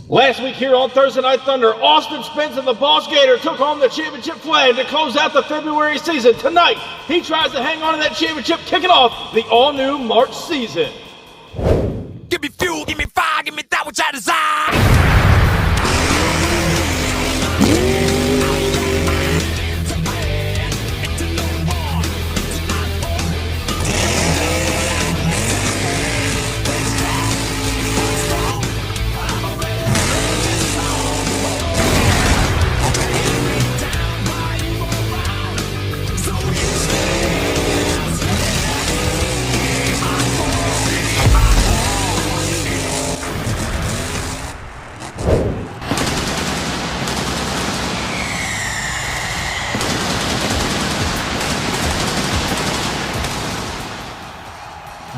Last week here on Thursday Night Thunder, Austin Spence and the Boss Gator took home the championship flag to close out the February season. Tonight, he tries to hang on to that championship, kicking off the all-new March season. Give me fuel, give me fire, give me that which I desire.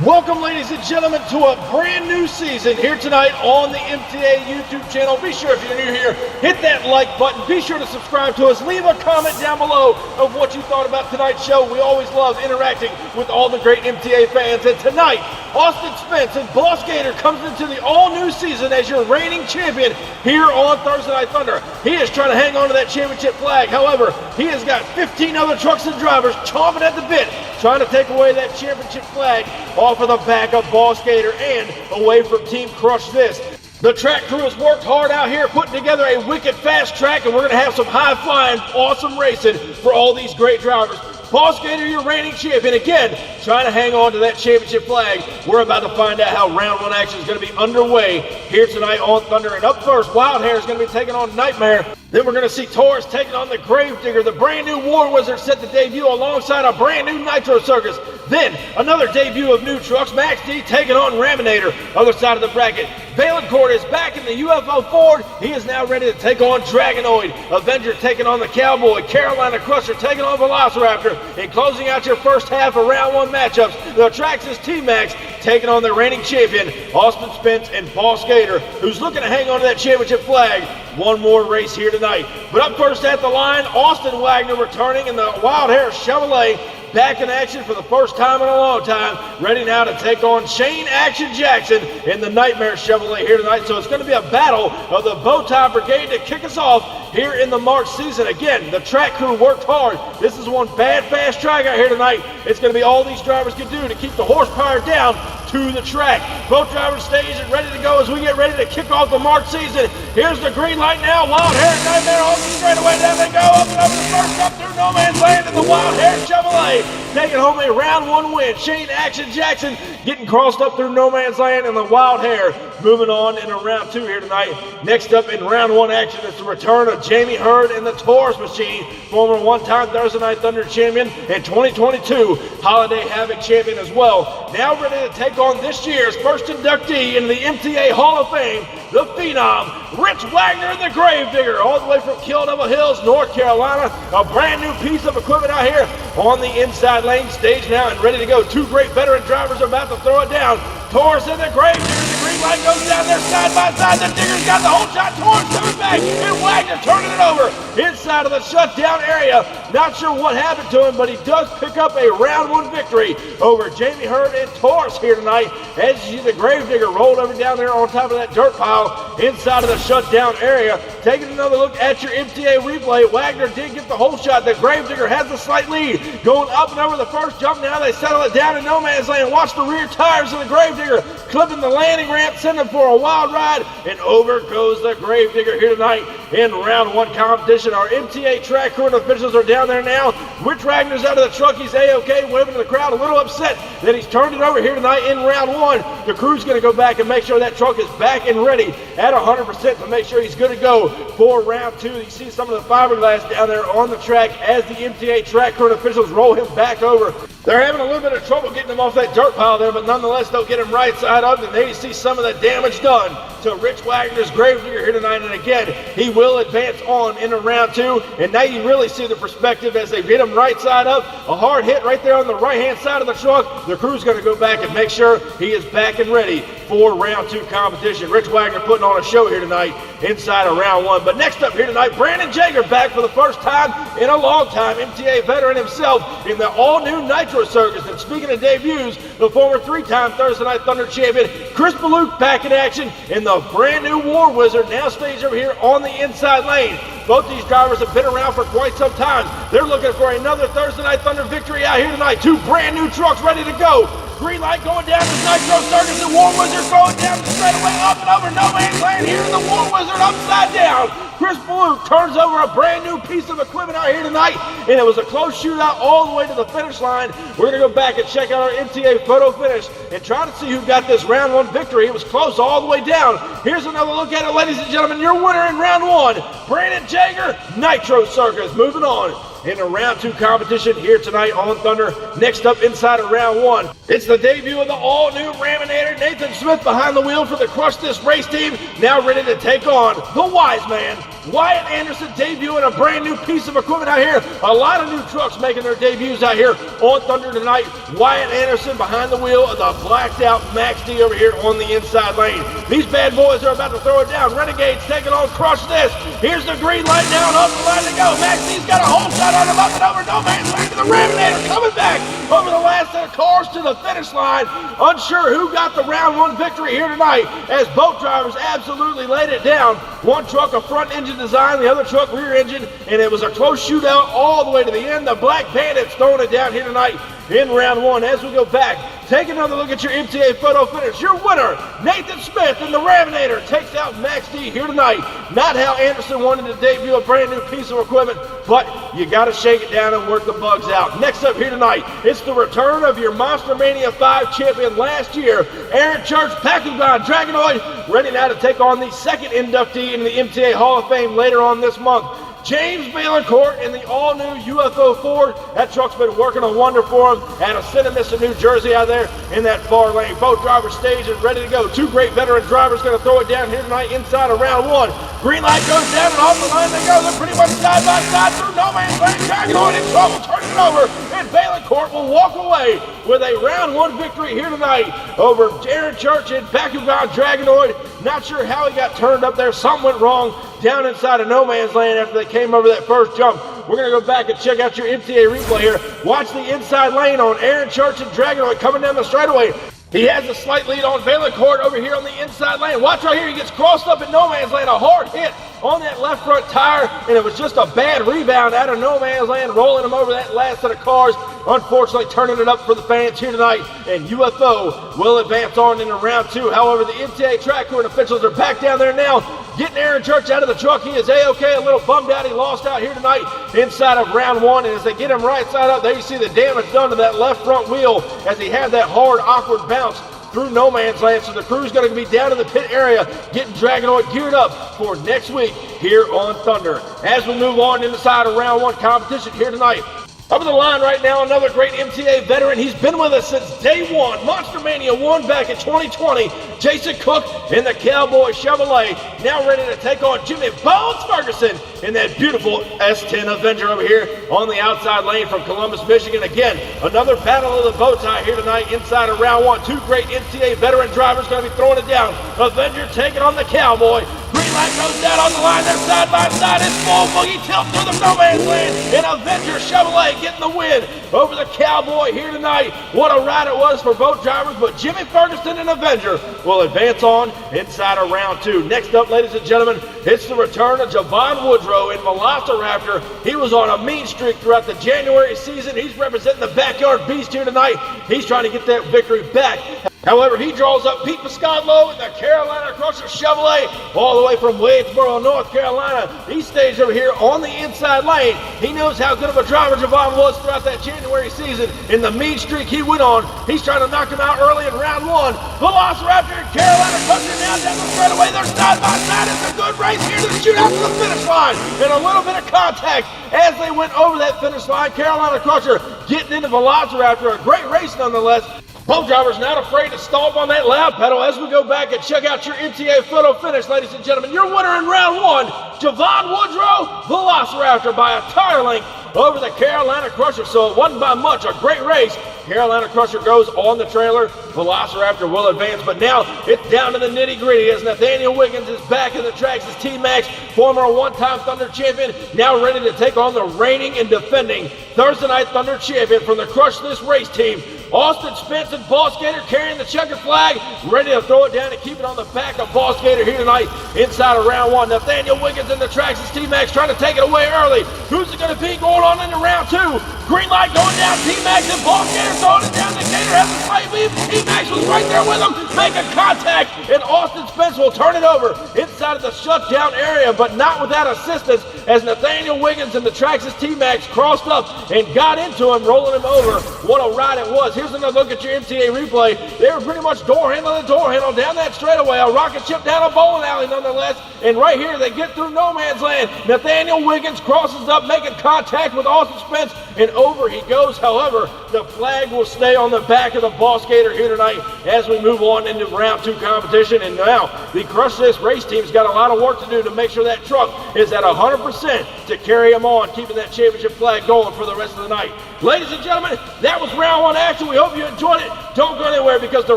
Welcome, ladies and gentlemen, to a brand new season here tonight on the MTA YouTube channel. Be sure, if you're new here, hit that like button. Be sure to subscribe to us. Leave a comment down below of what you thought about tonight's show. We always love interacting with all the great MTA fans. And tonight, Austin Spence and Boss Gator comes into the all-new season as your reigning champion here on Thursday Night Thunder. He is trying to hang on to that championship flag. However, he has got 15 other trucks and drivers chomping at the bit, trying to take away that championship flag off of the back of Boss Gator and away from Team Crush This. The track crew has worked hard out here putting together a wicked fast track, and we're going to have some high-flying, awesome racing for all these great drivers. Boss Gator, your reigning champion, again, trying to hang on to that championship flag. We're about to find out how round one action is going to be underway here tonight on Thunder. And up first, Wildhair is going to be taking on Nightmare. Then we're going to see Taurus taking on the Gravedigger. The brand new War Wizard set to debut alongside a brand new Nitro Circus. Then another debut of new trucks. Max D taking on Raminator. Other side of the bracket, Valancourt is back in the UFO Ford. He is now ready to take on Dragonoid. Avenger taking on the Cowboy. Carolina Crusher taking on Velociraptor. And closing out your first half of round one matchups, the Traxxas T-Max taking on the reigning champion, Austin Spence and Boss Gator, who's looking to hang on to that championship flag. One more race here tonight. But up first at the line, Austin Wagner returning in the Wildhair Chevrolet. Back in action for the first time in a long time. Ready now to take on Shane Action Jackson in the Nightmare Chevrolet here tonight. So it's going to be a battle of the Bowtie Brigade to kick us off here in the March season. Again, the track crew worked hard. This is one bad, fast track out here tonight. It's going to be all these drivers can do to keep the horsepower down to the track. Both drivers staged and ready to go as we get ready to kick off the March season. Here's the green light now. Wildhair and Nightmare off the straightaway. Down they go. Up and over the first up through no man's land in the Wildhair Chevrolet, taking home a round one win. Shane Action Jackson getting crossed up through no man's land in the Wildhair. Moving on into round two here tonight. Next up in round one action is the return of Jamie Hurd and the Taurus Machine, former one-time Thursday Night Thunder champion and 2022 Holiday Havoc champion as well. Now ready to take on this year's first inductee into the MTA Hall of Fame, the Phenom, Rich Wagner and the Gravedigger, all the way from Kill Devil Hills, North Carolina. A brand new piece of equipment out here on the inside lane, stage now and ready to go. Two great veteran drivers are about to throw it down. Taurus and the Gravedigger. The green light goes down there side by side. The Digger's got the whole shot. Taurus coming back, and Wagner turning it over inside of the shutdown area. Not sure what happened to him, but he does pick up a round one victory over Jamie Hurd and Taurus here tonight. As you see the Gravedigger rolled over down there on top of that dirt pile inside of the shutdown area. Taking another look at your MTA replay, Wagner did get the whole shot. The Gravedigger has the slight lead. Going up and over the first jump now. They settle it down in no man's land. Watch the rear tires of the Gravedigger clipping the landing ramp, sending for a wild ride, and over goes the Gravedigger here tonight in round one competition. Our MTA track crew and officials are down there now. Rich Wagner's out of the truck. He's A-OK, waving to the crowd, a little upset that he's turned it over here tonight in round one. The crew's going to go back and make sure that truck is back and ready at 100% to make sure he's good to go for round two. You see some of the fiberglass down there on the track as the MTA track crew and officials roll him back over. They're having a little bit of trouble getting him off that dirt pile there, but nonetheless, they'll get him right side up, and there you see some of the damage done to Rich Wagner's Gravedigger here tonight. And again, he will advance on into round two, and now you really see the perspective as they get him right side up. A hard hit right there on the right-hand side of the truck. The crew's going to go back and make sure he is back and ready for round two competition. Rich Wagner putting on a show here tonight inside of round one. But next up here tonight, Brandon Jager back for the first time in a long time. MTA veteran himself in the all-new Nitro Nitro Circus. And speaking of debuts, the former 3-time Thursday Night Thunder champion, Chris Baluk, back in action in the brand new War Wizard, now stays over here on the inside lane. Both these drivers have been around for quite some time. They're looking for another Thursday Night Thunder victory out here tonight. Two brand new trucks ready to go. Green light going down to Nitro Circus, and War Wizard going down the straightaway, up and over no man's land here in the War Wizard, upside down. Chris Baluk turns over a brand new piece of equipment out here tonight, and it was a close shootout all the way to the finish line. We're going to go back and check out our MTA photo finish and try to see who got this round one victory. It was close all the way down. Here's another look at it, ladies and gentlemen. Your winner in round one, Brandon Jager, Nitro Circus. Moving on in the round two competition here tonight on Thunder. Next up inside of round one, it's the debut of the all-new Raminator, Nathan Smith behind the wheel for the Crush This Race team, now ready to take on the Wise Man, Wyatt Anderson, debuting a brand new piece of equipment out here. A lot of new trucks making their debuts out here on Thunder tonight. Wyatt Anderson behind the wheel of the blacked out Max D over here on the inside lane. These bad boys are about to throw it down. Renegades taking on Crush This. Here's the green light down, up the line to go. Max D's got a whole shot on him, up and over no man's land to the Raminator, coming back over the last set of cars to the finish line. Unsure who got the round one victory here tonight, as both drivers absolutely laid it down. One truck a front engine design, the other truck rear engine, and it was a close shootout all the way to the end. The Black Bandits throwing it down here tonight in round one. As we go back, take another look at your MTA photo finish. Your winner, Nathan Smith, and the Raminator takes out Max D here tonight. Not how Anderson wanted to debut a brand new piece of equipment, but you got to shake it down and work the bugs out. Next up here tonight, it's the return of your Monster Mania 5 champion last year, Aaron Church, Bakugan Dragonoid, ready now to take on the second inductee in the MTA Hall of Fame later on this month, James Valancourt in the all-new UFO Ford. That truck's been working a wonder for him out of Cinnamon, New Jersey, out there in that far lane. Both drivers staged and ready to go. Two great veteran drivers going to throw it down here tonight inside of round one. Green light goes down and off the line they go. They're pretty much side by side through no man's land. Dragonoid in trouble, turning it over, and Valancourt will walk away with a round one victory here tonight over Aaron Church and Bakugan Dragonoid. Not sure how he got turned up there. Something went wrong down inside of no man's land after they came over that first jump. We're going to go back and check out your MTA replay here. Watch the inside lane on Aaron Church and Dragonoid coming down the straightaway. He has a slight lead on Valancourt over here on the inside lane. Watch right here, he gets crossed up in no man's land. A hard hit on that left front tire, and it was just a bad rebound out of no man's land, rolling him over that last set of cars. Unfortunately, turning it up for the fans here tonight, and UFO will advance on into round two. However, the MTA track court officials are back down there now, getting Aaron Church out of the truck. He is A-OK, a little bummed out. He lost out here tonight inside of round one, and as they get him right side up, there you see the damage done to that left front wheel as he had that hard, awkward bounce through no man's land. So the crew's going to be down in the pit area getting Dragonoid geared up for next week here on Thunder. As we move on inside of round one competition here tonight, up in the line right now, another great MTA veteran. He's been with us since day one. Monster Mania 1 back in 2020. Jason Cook in the Cowboy Chevrolet. Now ready to take on Jimmy Bones Ferguson in that beautiful S10 Avenger over here on the outside lane from Columbus, Michigan. Again, another battle of the bow tie here tonight inside of round one. Two great MTA veteran drivers going to be throwing it down. Avenger taking on the Cowboy. Green light goes down on the line. They're side by side. It's full boogie tilt through the no man's land. And Avenger Chevrolet getting the win over the Cowboy here tonight. What a ride it was for both drivers, but Jimmy Ferguson and Avenger will advance on inside of round two. Next up, ladies and gentlemen, it's the return of Javon Woodrow in Velociraptor. He was on a mean streak throughout the January season. He's representing the Backyard Beast here tonight. He's trying to get that victory back. However, he draws up Pete Piscadlo in the Carolina Crusher Chevrolet all the way from Wadesboro, North Carolina. He stays over here on the inside lane. He knows how good of a driver Javon was throughout that January season. In the mean streak he went on, he's trying to knock him out early in round one. Velociraptor and Carolina Crusher now down the straightaway. They're side by side. It's a good race here to the shootout to the finish line. And a little bit of contact as they went over that finish line. Carolina Crusher getting into Velociraptor. A great race nonetheless. Both drivers not afraid to stomp on that loud pedal. As we go back and check out your MTA photo finish, ladies and gentlemen, your winner in round one, Javon Woodrow, Velociraptor by a tire length over the Carolina Crusher. So it wasn't by much. A great race Carolina Crusher goes on the trailer. Velociraptor will advance, but now it's down to the nitty-gritty as Nathaniel Wiggins is back in the tracks as T-Max, former one-time Thunder champion, now ready to take on the reigning and defending Thursday Night Thunder champion from the Crush This Race team. Austin Spence and Boss Gator carrying the checkered flag, ready to throw it down and keep it on the back of Boss Gator here tonight inside of round one. Nathaniel Wiggins in the tracks as T-Max trying to take it away early. Who's it going to be going on into round two? Green light going down, T-Max and Boss Gator throwing it down. The Gator has a slight lead. T-Max was right there with him, making contact, and Austin Spence will turn it over inside of the shutdown area, but not without assistance as Nathaniel Wiggins in the tracks as T-Max crossed up and got into him, rolling him over. What a ride it was. Here's another look at your MTA replay. They were pretty much door handle to door handle down that straightaway. A rocket ship down a bowling alley nonetheless. And right here they get through no man's land. Nathaniel Wiggins crosses up, making contact with Austin Spence, and over he goes. However, the flag will stay on the back of the Boss Gator here tonight as we move on into round two competition. And now the Crush This Race team's got a lot of work to do to make sure that truck is at 100% to carry them on, keeping that championship flag going for the rest of the night. Ladies and gentlemen, that was round one action. We hope you enjoyed it. Don't go anywhere because the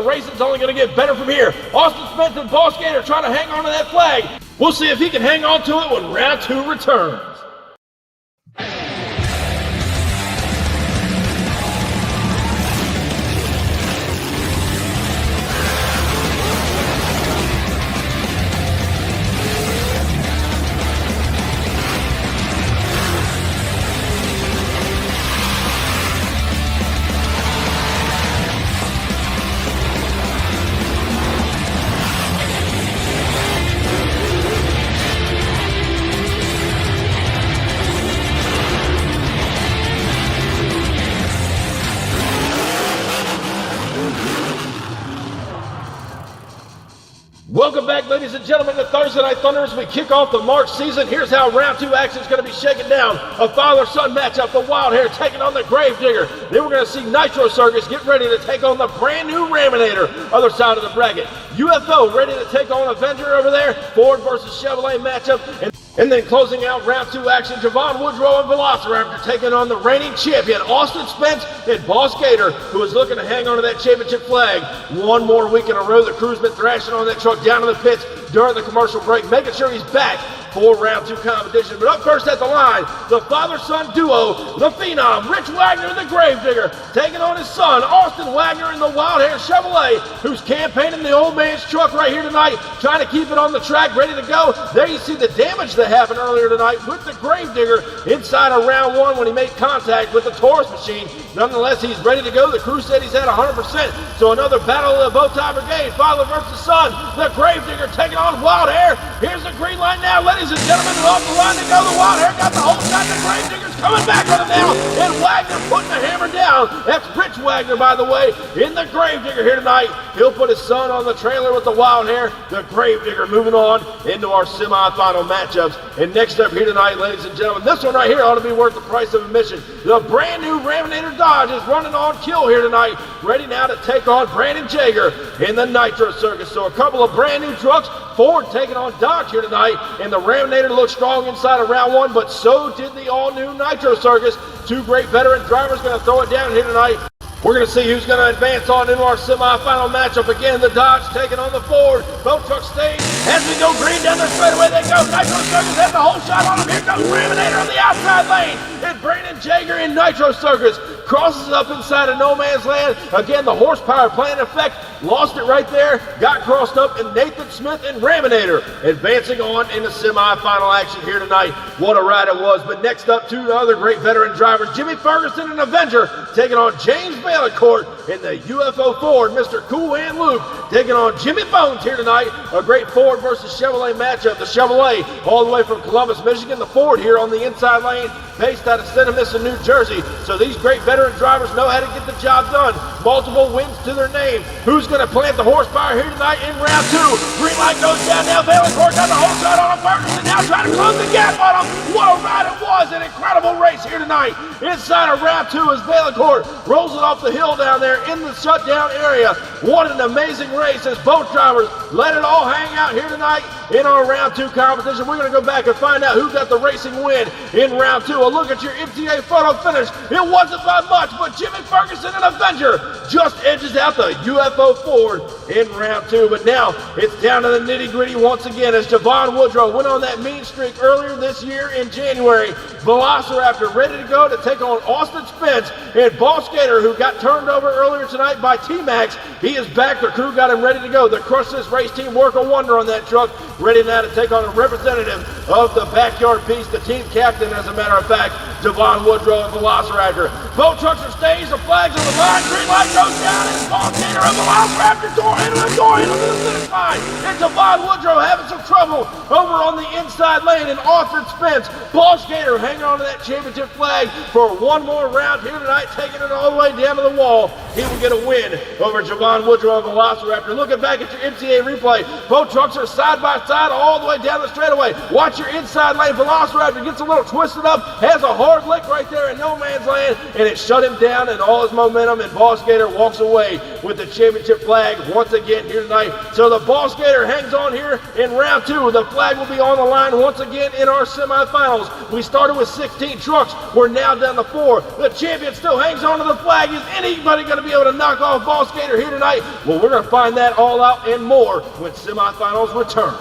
racing's only going to get better from here. Austin Spence and Boss Gator trying to hang on to that flag. We'll see if he can hang on to it when round two returns. Welcome back, ladies and gentlemen, to Thursday Night Thunder as we kick off the March season. Here's how round two action is going to be shaken down. A father-son matchup, the Wild Hair taking on the Gravedigger. Then we're going to see Nitro Circus get ready to take on the brand new Raminator, other side of the bracket. UFO ready to take on Avenger over there. Ford versus Chevrolet matchup. And then closing out round two action, Javon Woodrow and Velociraptor taking on the reigning champion, Austin Spence and Boss Gator, who is looking to hang on to that championship flag. One more week in a row, the crew's been thrashing on that truck down to the pits during the commercial break, making sure he's back for round two competition. But up first at the line, the father-son duo, the Phenom, Rich Wagner and the Gravedigger, taking on his son, Austin Wagner and the Wild Hair Chevrolet, who's campaigning the old man's truck right here tonight, trying to keep it on the track, ready to go. There you see the damage that happened earlier tonight with the Gravedigger inside of round one when he made contact with the Taurus machine. Nonetheless, he's ready to go. The crew said he's at 100%. So another battle of the Bowtie Brigade, father versus son. The Gravedigger taking on Wild Hair. Here's the green light now, ladies and gentlemen. Off the line to go. The Wild Hair got the whole shot. The Gravedigger's coming back on him now. And Wagner putting the hammer down. That's Rich Wagner, by the way, in the Gravedigger here tonight. He'll put his son on the trailer with the Wild Hair. The Gravedigger moving on into our semifinal matchups. And next up here tonight, ladies and gentlemen, this one right here ought to be worth the price of admission. The brand new Raminator Dodge is running on kill here tonight, ready now to take on Brandon Jager in the Nitro Circus. So a couple of brand new trucks, Ford taking on Dodge here tonight, and the Raminator looks strong inside of round one, but so did the all-new Nitro Circus. Two great veteran drivers going to throw it down here tonight. We're going to see who's going to advance on into our semifinal matchup. Again, the Dodge taking on the Ford. Both trucks stay. As we go green down the straightaway, they go. Nitro Circus has the whole shot on him. Here comes Raminator on the outside lane. And Brandon Jager in Nitro Circus crosses up inside of no man's land. Again, the horsepower playing effect. Lost it right there. Got crossed up in Nathan Smith and Raminator. Advancing on into semifinal action here tonight. What a ride it was. But next up, two other great veteran drivers. Jimmy Ferguson and Avenger taking on James Bailicourt in the UFO Ford. Mr. Cool Hand Luke taking on Jimmy Bones here tonight. A great Ford versus Chevrolet matchup. The Chevrolet all the way from Columbus, Michigan. The Ford here on the inside lane, based out of St. Louis, New Jersey. So these great veteran drivers know how to get the job done. multiple wins to their name. Who's going to plant the horsepower here tonight in round two? Green light goes down now. Valancourt got the whole shot on Ferguson, now trying to close the gap on him. What a ride it was. An incredible race here tonight. Inside of round two as Valancourt rolls it off the hill down there in the shutdown area. What an amazing race as both drivers let it all hang out here tonight in our round two competition. We're going to go back and find out who got the racing win in round two. A look at your MTA photo finish. It wasn't by much, but Jimmy Ferguson and Avenger just edges out the UFO Ford in round two. But now it's down to the nitty-gritty once again as Javon Woodrow went on that mean streak earlier this year in January. Velociraptor ready to go to take on Austin Spence, and Boss Gator, who got turned over earlier tonight by T-Max, he is back. The crew got him ready to go. The Crush This Race team work a wonder on that truck, ready now to take on a representative of the Backyard Beast, the team captain, as a matter of fact, Javon Woodrow and Velociraptor. Both trucks are staged, the flags on the line, green light goes down, and Boss Gator and Velociraptor into the finish line. And Javon Woodrow having some trouble over on the inside lane, and Austin Spence, Boss Gator hanging on to that championship flag for one more round here tonight, taking it all the way down to the wall. He will get a win over Javon Woodrow and Velociraptor. Looking back at your MTA replay, both trucks are side by side all the way down the straightaway. Watch your inside lane. Velociraptor gets a little twisted up, has a hard lick right there in no man's land, and it shut him down and all his momentum, and Boss Gator walks away with the championship flag once again here tonight. So the Boss Gator hangs on here in round two. The flag will be on the line once again in our semifinals. We started with 16 trucks. We're now down to 4. The champion still hangs on to the flag. Is anybody going to be able to knock off Boss Gator here tonight? Well, we're going to find that all out and more when semifinals return.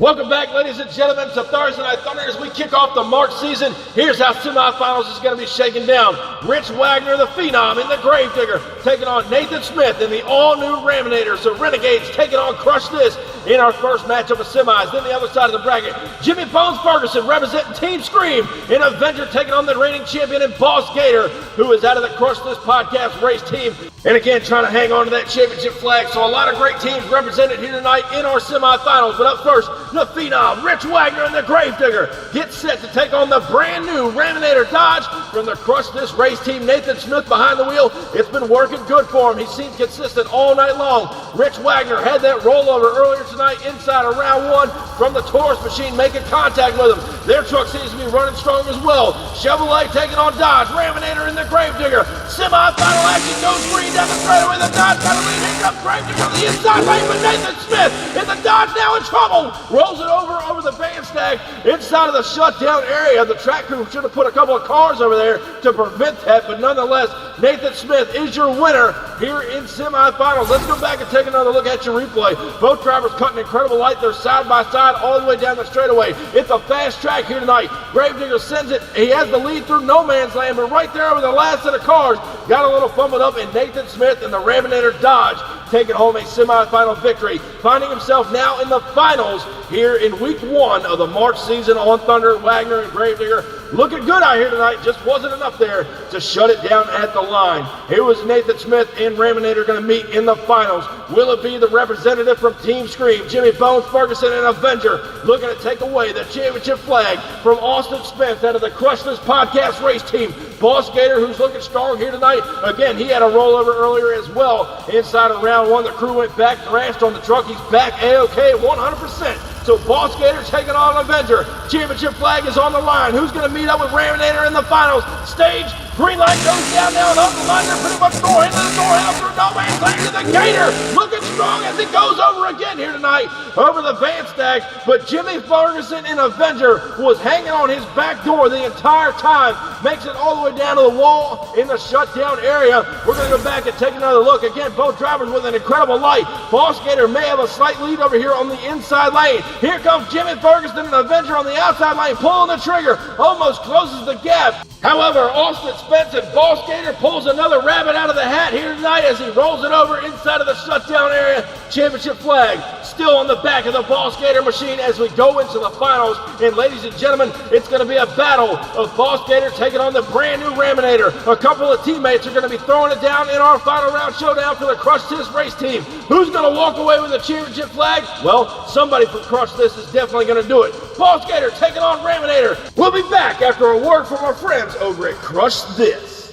Welcome back, ladies and gentlemen, to Thursday Night Thunder as we kick off the March season. Here's how semifinals is going to be shaken down. Rich Wagner, the Phenom, in the Gravedigger, taking on Nathan Smith in the all-new Raminator. So Renegades taking on Crush This in our first matchup of semis. Then the other side of the bracket, Jimmy Bones Ferguson representing Team Scream in Avenger, taking on the reigning champion and Boss Gator, who is out of the Crush This podcast race team. And again, trying to hang on to that championship flag. So a lot of great teams represented here tonight in our semifinals. But up first, the Phenom, Rich Wagner, and the Gravedigger get set to take on the brand new Raminator Dodge from the Crush This race team. Nathan Smith behind the wheel. It's been working good for him. He seems consistent all night long. Rich Wagner had that rollover earlier tonight inside of round one from the Taurus machine, making contact with him. Their truck seems to be running strong as well. Chevrolet taking on Dodge, Raminator in the Gravedigger. Semi-final action goes green down the straightaway. The Dodge got a lead. Here comes Gravedigger on the inside lane, but Nathan Smith and the Dodge now in trouble. Rolls it over the bandstand inside of the shutdown area. The track crew should have put a couple of cars over there to prevent that, but nonetheless, Nathan Smith is your winner here in semifinals. Let's go back and take another look at your replay. Both drivers cutting incredible light. They're side by side all the way down the straightaway. It's a fast track here tonight. Gravedigger sends it. He has the lead through no man's land, but right there over the last set of cars, got a little fumbled up, and Nathan Smith and the Raminator Dodge taking home a semifinal victory, finding himself now in the finals here in week one of the March season on Thunder. Wagner and Gravedigger looking good out here tonight. Just wasn't enough there to shut it down at the line. Here was Nathan Smith and Raminator going to meet in the finals. Will it be the representative from Team Scream, Jimmy Bones Ferguson and Avenger, looking to take away the championship flag from Austin Spence out of the Crush This podcast race team? Boss Gator, who's looking strong here tonight. Again, he had a rollover earlier as well inside of round one. The crew went back, thrashed on the truck. He's back A-OK 100%. So Boss Gator taking on Avenger. Championship flag is on the line. Who's going to meet up with Raminator in the finals? Stage Green light goes down now and up the line. They're pretty much throwing into the doorhouse through no man's land to the Gator. Looking strong as he goes over again here tonight over the van stack. But Jimmy Ferguson in Avenger was hanging on his back door the entire time. Makes it all the way down to the wall in the shutdown area. We're going to go back and take another look. Again, both drivers with an incredible light. Boss Gator may have a slight lead over here on the inside lane. Here comes Jimmy Ferguson and Avenger on the outside lane, pulling the trigger. Almost closes the gap. However, Austin Spence and Boss Gator pulls another rabbit out of the hat here tonight as he rolls it over inside of the shutdown area. Championship flag still on the back of the Boss Gator machine as we go into the finals. And ladies and gentlemen, it's going to be a battle of Boss Gator taking on the brand new Raminator. A couple of teammates are going to be throwing it down in our final round showdown for the Crush This race team. Who's going to walk away with the championship flag? Well, somebody from Crush This is definitely going to do it. Boss Gator taking on Raminator. We'll be back after a word from our friends over at Crush This.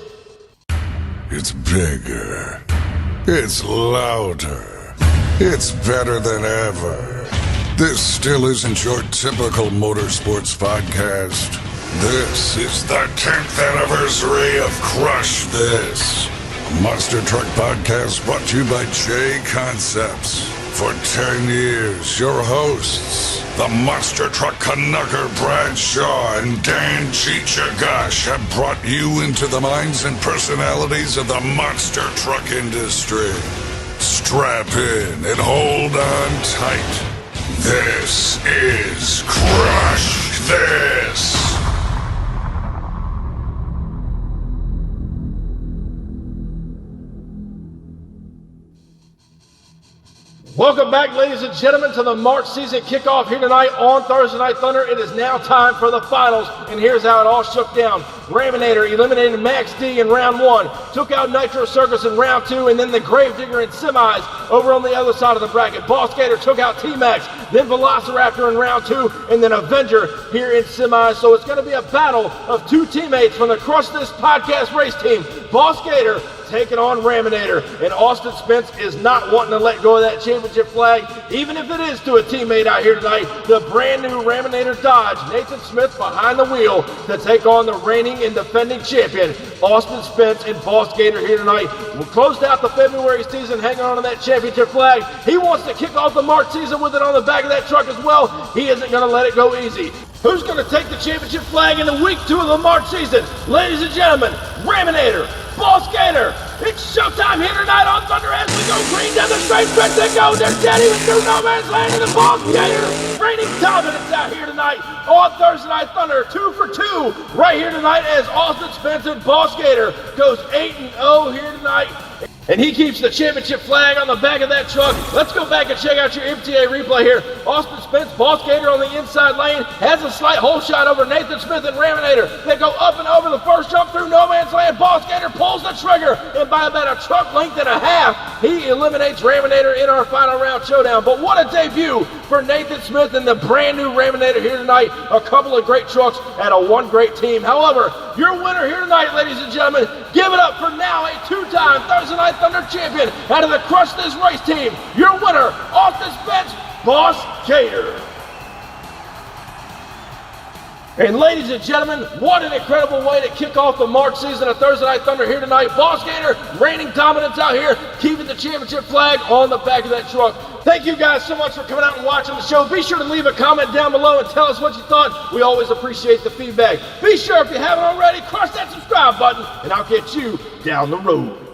It's bigger. It's louder. It's better than ever. This still isn't your typical motorsports podcast. This is the 10th anniversary of Crush This, a Monster Truck podcast brought to you by J Concepts. For 10 years, your hosts, the Monster Truck Canucker Brad Shaw and Dan Chichagash, have brought you into the minds and personalities of the monster truck industry. Strap in and hold on tight. This is Crush This! Welcome back, ladies and gentlemen, to the March season kickoff here tonight on Thursday Night Thunder. It is now time for the finals, and here's how it all shook down. Raminator eliminated Max D in round 1, took out Nitro Circus in round 2, and then the Gravedigger in semis over on the other side of the bracket. Boss Gator took out T-Max, then Velociraptor in round 2, and then Avenger here in semis. So it's going to be a battle of two teammates from the Crush This podcast race team. Boss Gator taking on Raminator, and Austin Spence is not wanting to let go of that championship flag, even if it is to a teammate out here tonight. The brand new Raminator Dodge, Nathan Smith behind the wheel to take on the reigning and defending champion, Austin Spence and Boss Gator here tonight. We closed out the February season hanging on to that championship flag. He wants to kick off the March season with it on the back of that truck as well. He isn't going to let it go easy. Who's going to take the championship flag in the week 2 of the March season? Ladies and gentlemen, Raminator, Boss Gator. It's showtime here tonight on Thunder as we go green down the straight stretch. They go. They're dead even through no man's land in the Boss Gator. Reigning dominance out here tonight on Thursday Night Thunder. 2 for 2 right here tonight as Austin Spence and Boss Gator goes 8-0 here tonight. And he keeps the championship flag on the back of that truck. Let's go back and check out your MTA replay here. Austin Spence, Boss Gator on the inside lane, has a slight hole shot over Nathan Smith and Raminator. They go up and over the first jump through no man's land. Boss Gator pulls the trigger, and by about a truck length and a half, he eliminates Raminator in our final round showdown. But what a debut for Nathan Smith and the brand new Raminator here tonight. A couple of great trucks and a one great team. However, your winner here tonight, ladies and gentlemen, give it up for now a two-time Thursday Night Thunder champion out of the Crush This race team. Your winner, Austin Spence, Boss Gator. And ladies and gentlemen, what an incredible way to kick off the March season of Thursday Night Thunder here tonight. Boss Gator reigning dominance out here, keeping the championship flag on the back of that truck. Thank you guys so much for coming out and watching the show. Be sure to leave a comment down below and tell us what you thought. We always appreciate the feedback. Be sure, if you haven't already, crush that subscribe button, and I'll catch you down the road.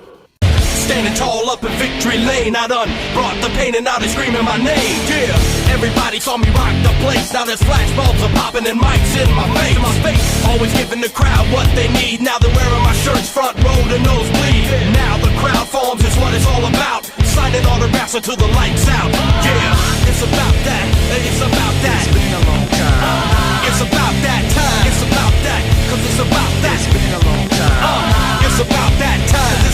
Standing tall up in victory lane, I done brought the pain and now they screaming my name. Yeah, everybody saw me rock the place. Now there's flashbulbs are popping and mics in my face. Always giving the crowd what they need. Now they're wearing my shirts front row to nosebleed. Now the crowd forms is what it's all about. Signing autographs until the lights out. Yeah, it's about that. It's about that. It's been a long time. It's about that time. It's about that. Cause it's about that. It's been a long time. It's about that time.